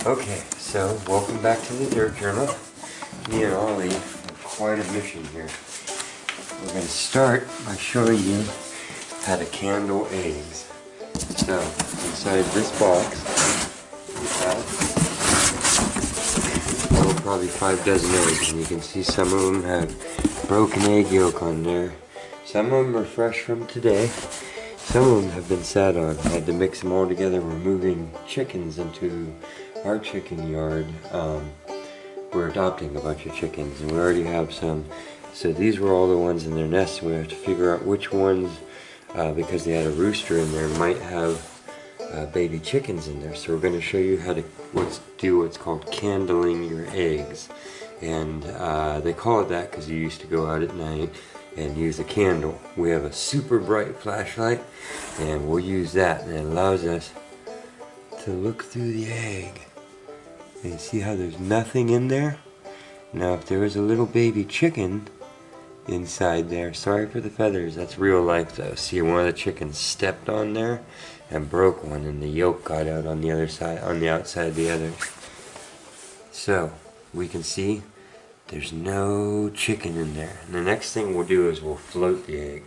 Okay, so welcome back to the Dirt Journal. Me and Ollie have quite a mission here. We're going to start by showing you how to candle eggs. So, inside this box, we have probably 5 dozen eggs, and you can see some of them have broken egg yolk on there. Some of them are fresh from today. Some of them have been sat on. I had to mix them all together. We're moving chickens into our chicken yard. We're adopting a bunch of chickens, and we already have some. So these were all the ones in their nests. We have to figure out which ones, because they had a rooster in there, might have baby chickens in there. So we're going to show you how to do what's called candling your eggs. And they call it that because you used to go out at night and use a candle. We have a super bright flashlight, and we'll use that, and it allows us to look through the egg and see how there's nothing in there. Now if there was a little baby chicken inside there, sorry for the feathers, that's real life though. See, one of the chickens stepped on there and broke one, and the yolk got out on the other side, on the outside of the other. So we can see there's no chicken in there. And the next thing we'll do is we'll float the egg.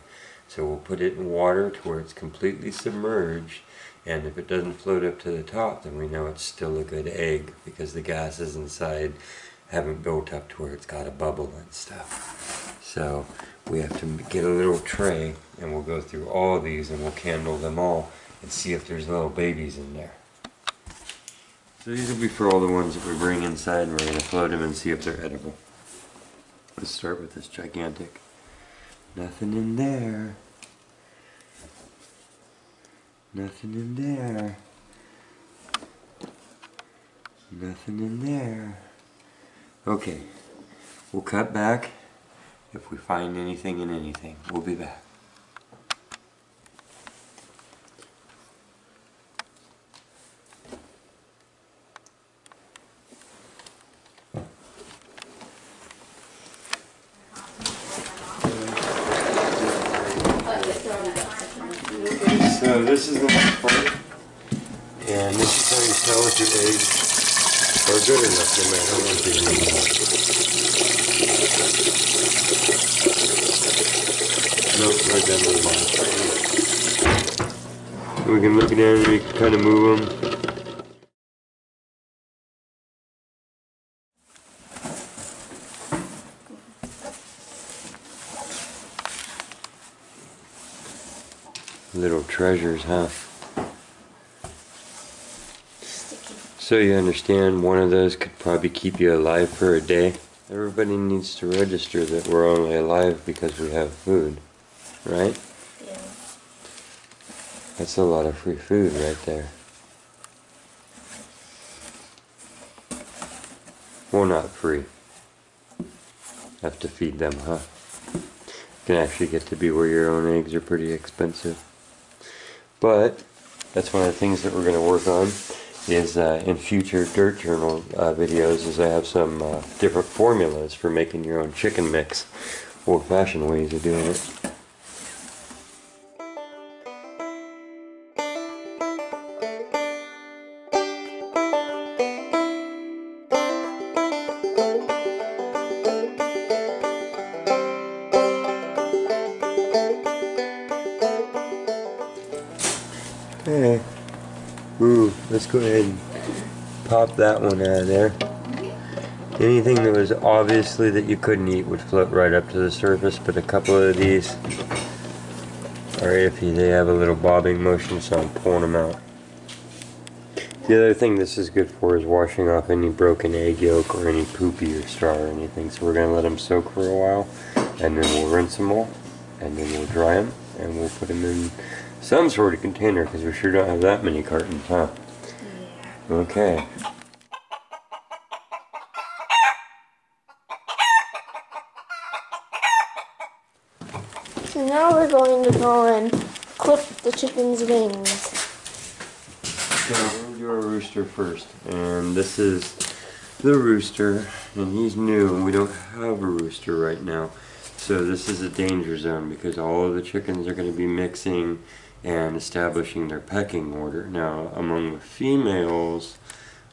So we'll put it in water to where it's completely submerged, and if it doesn't float up to the top, then we know it's still a good egg because the gases inside haven't built up to where it's got a bubble and stuff. So we have to get a little tray, and we'll go through all of these and we'll candle them all and see if there's little babies in there. So these will be for all the ones that we bring inside, and we're going to float them and see if they're edible. Let's start with this gigantic. Nothing in there. Nothing in there. Nothing in there. Okay, we'll cut back if we find anything in anything. We'll be back. So this is the next part, and this is how you tell if your eggs are good enough, no matter what they do. Nope, right down to the bottom. We can look at it and we can kind of move them. Little treasures, huh? So you understand, one of those could probably keep you alive for a day. Everybody needs to register that we're only alive because we have food, right? Yeah. That's a lot of free food right there. Well, not free. Have to feed them, huh? Can actually get to be where your own eggs are pretty expensive. But that's one of the things that we're going to work on is in future Dirt Journal videos, is I have some different formulas for making your own chicken mix, old-fashioned ways of doing it. Okay. Ooh, let's go ahead and pop that one out of there. Anything that was obviously that you couldn't eat would float right up to the surface, but a couple of these are iffy. They have a little bobbing motion, so I'm pulling them out. The other thing this is good for is washing off any broken egg yolk or any poopy or straw or anything. So we're going to let them soak for a while, and then we'll rinse them all, and then we'll dry them, and we'll put them in some sort of container, because we sure don't have that many cartons, huh? Yeah. Okay. So now we're going to go and clip the chicken's wings. So we'll do our rooster first, and this is the rooster, and he's new, and we don't have a rooster right now. So this is a danger zone because all of the chickens are going to be mixing and establishing their pecking order. Now, among the females,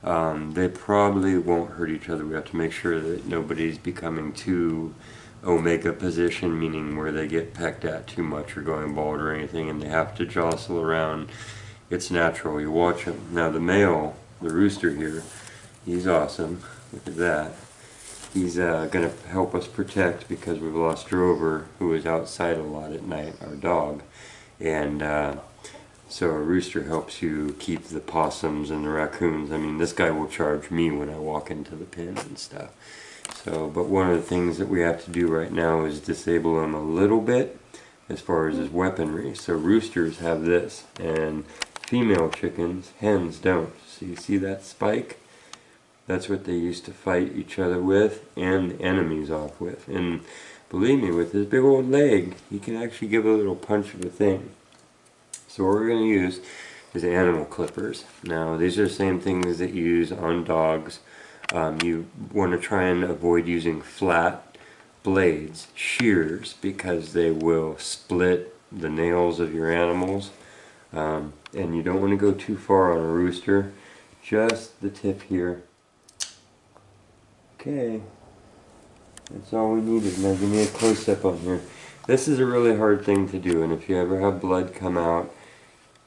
They probably won't hurt each other. We have to make sure that nobody's becoming too omega position, meaning where they get pecked at too much or going bald or anything, and they have to jostle around. It's natural. You watch them. Now the male, the rooster here, he's awesome. Look at that. He's going to help us protect because we've lost Drover, who is outside a lot at night, our dog. And so a rooster helps you keep the possums and the raccoons. I mean, this guy will charge me when I walk into the pen and stuff. So, but one of the things that we have to do right now is disable him a little bit as far as his weaponry. So roosters have this, and female chickens, hens don't. So you see that spike? That's what they used to fight each other with and enemies off with. And believe me, with his big old leg, he can actually give a little punch of a thing. So what we're going to use is animal clippers. Now these are the same things that you use on dogs. You want to try and avoid using flat blades, shears, because they will split the nails of your animals. And you don't want to go too far on a rooster. Just the tip here. Okay. That's all we needed. Now give me a close-up on here. This is a really hard thing to do, and if you ever have blood come out,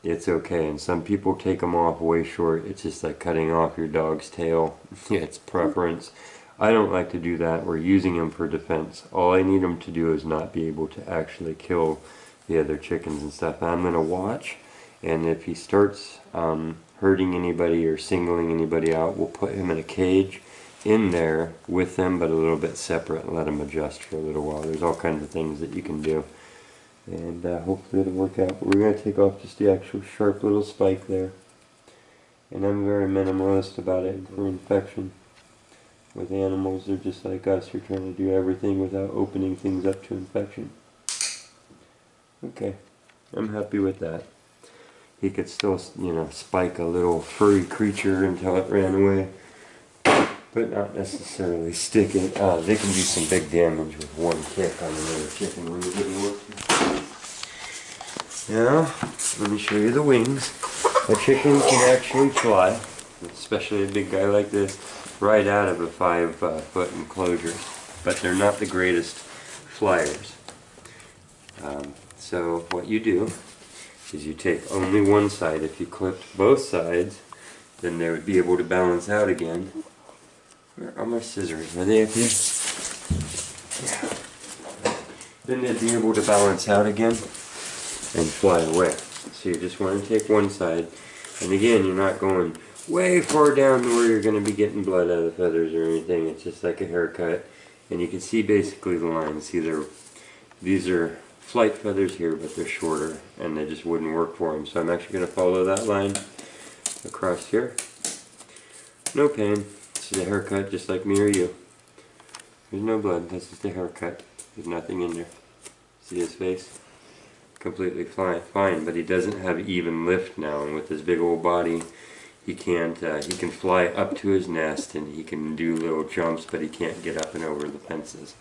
it's okay. And some people take them off way short. It's just like cutting off your dog's tail. It's preference. I don't like to do that. We're using them for defense. All I need them to do is not be able to actually kill the other chickens and stuff. I'm going to watch, and if he starts hurting anybody or singling anybody out, we'll put him in a cage in there with them, but a little bit separate, and let him adjust for a little while. There's all kinds of things that you can do, and hopefully it'll work out. But we're going to take off just the actual sharp little spike there, and I'm very minimalist about it for infection. With animals, they're just like us. You're trying to do everything without opening things up to infection. Okay, I'm happy with that. He could still, you know, spike a little furry creature until it ran away, but not necessarily stick it. They can do some big damage with one kick on another chicken when you didn't want to. Now, let me show you the wings. A chicken can actually fly, especially a big guy like this, right out of a 5-foot enclosure. But they're not the greatest flyers. So what you do is you take only one side. If you clipped both sides, then they would be able to balance out again. Where are my scissors? Are they up here? Yeah. Then they'd be able to balance out again and fly away. So you just want to take one side. And again, you're not going way far down to where you're going to be getting blood out of the feathers or anything. It's just like a haircut. And you can see basically the lines. See, these are flight feathers here, but they're shorter, and they just wouldn't work for them. So I'm actually going to follow that line across here. No pain. This is a haircut just like me or you. There's no blood. This is the haircut. There's nothing in there. See his face? Completely fine, but he doesn't have even lift now, and with his big old body, he can't. He can fly up to his nest, and he can do little jumps, but he can't get up and over the fences.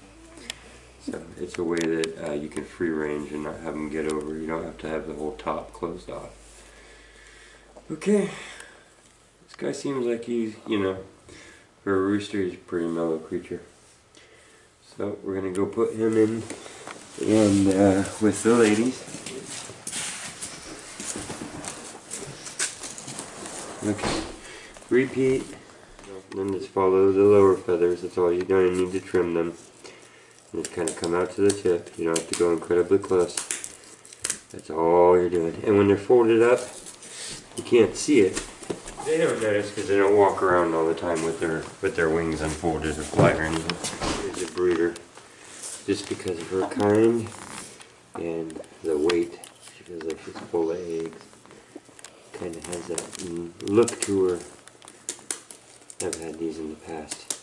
So it's a way that you can free range and not have him get over. You don't have to have the whole top closed off. Okay, this guy seems like he's, you know, for a rooster, he's a pretty mellow creature. So we're gonna go put him in and with the ladies. Okay, repeat, and then just follow the lower feathers. That's all. You don't need to trim them. Just kind of come out to the tip. You don't have to go incredibly close. That's all you're doing. And when they're folded up, you can't see it. They don't notice because they don't walk around all the time with their wings unfolded or fly or anything. There's a breeder. Just because of her kind and the weight. She feels like she's full of eggs. Kind of has that look to her. I've had these in the past.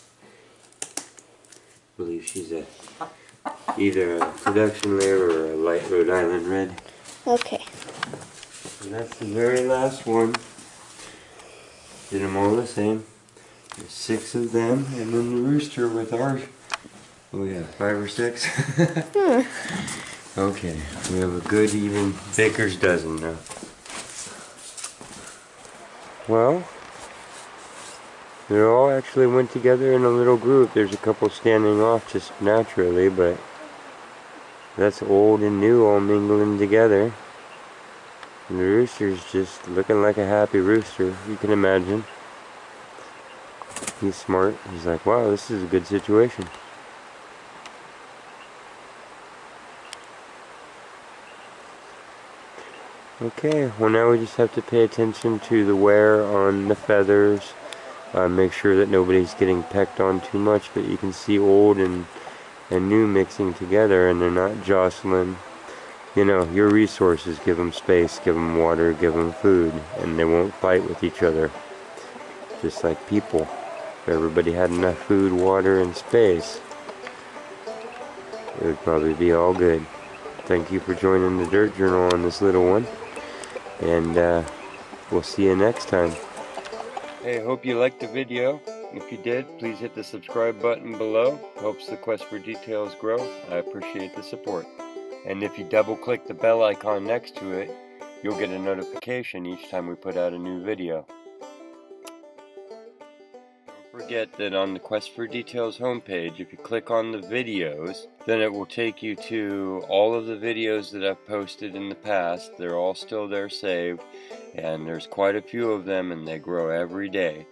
I believe she's either a production layer or a light Rhode Island red. Okay. And that's the very last one. Did them all the same. There's 6 of them, and then the rooster with ours. Oh yeah, 5 or 6. Okay, we have a good even baker's dozen now. Well, They all actually went together in a little group. There's a couple standing off just naturally, but that's old and new all mingling together. And the rooster's just looking like a happy rooster, you can imagine. He's smart. He's like, wow, this is a good situation. Okay, well now we just have to pay attention to the wear on the feathers. Make sure that nobody's getting pecked on too much, but you can see old and new mixing together and they're not jostling. You know, your resources, give them space, give them water, give them food, and they won't fight with each other. Just like people. If everybody had enough food, water, and space, it would probably be all good. Thank you for joining the Dirt Journal on this little one, and we'll see you next time. Hey, hope you liked the video. If you did, please hit the subscribe button below. Helps the quest for details grow. I appreciate the support. And if you double click the bell icon next to it, you'll get a notification each time we put out a new video. Don't forget that on the Quest for Details homepage, if you click on the videos, then it will take you to all of the videos that I've posted in the past. They're all still there saved, and there's quite a few of them and they grow every day.